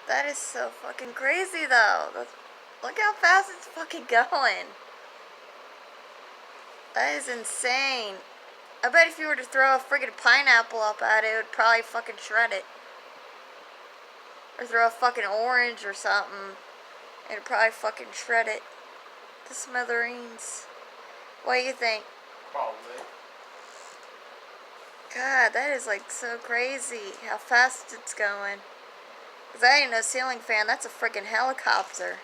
That is so fucking crazy, though. Look how fast it's fucking going. That is insane. I bet if you were to throw a friggin' pineapple up at it, it would probably fucking shred it. Or throw a fucking orange or something. It'd probably fucking shred it to smithereens. What do you think? Probably. God, that is like so crazy how fast it's going. Cause that ain't no ceiling fan, that's a friggin' helicopter.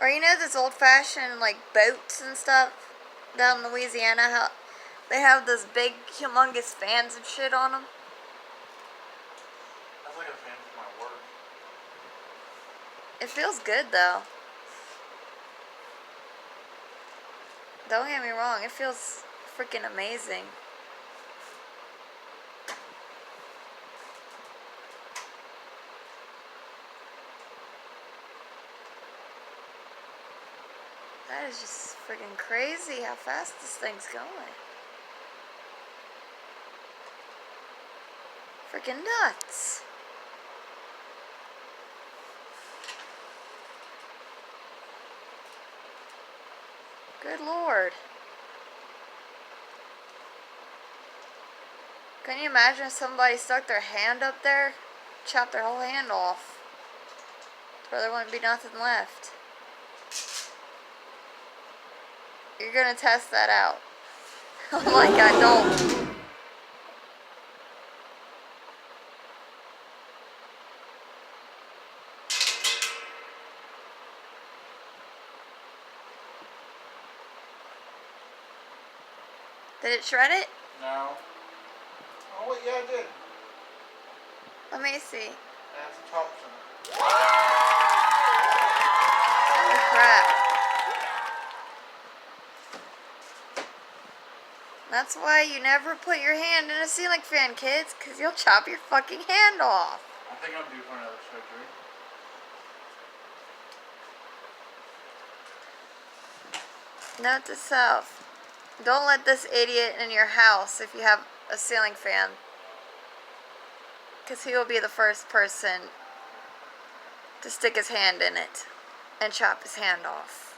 Or you know those old-fashioned like boats and stuff down in Louisiana? How they have those big, humongous fans and shit on them. That's like a fan for my work. It feels good though. Don't get me wrong, it feels freaking amazing. That is just freaking crazy how fast this thing's going. Freaking nuts. Good Lord. Can you imagine if somebody stuck their hand up there? Chopped their whole hand off. Where there wouldn't be nothing left. You're gonna test that out. Oh my god, don't. Did it shred it? No. Oh, wait, yeah, I did. Let me see. That's Thompson. Holy crap. That's why you never put your hand in a ceiling fan, kids, because you'll chop your fucking hand off. I think I'm due for another surgery. Note to self. Don't let this idiot in your house if you have a ceiling fan. Because he will be the first person to stick his hand in it and chop his hand off.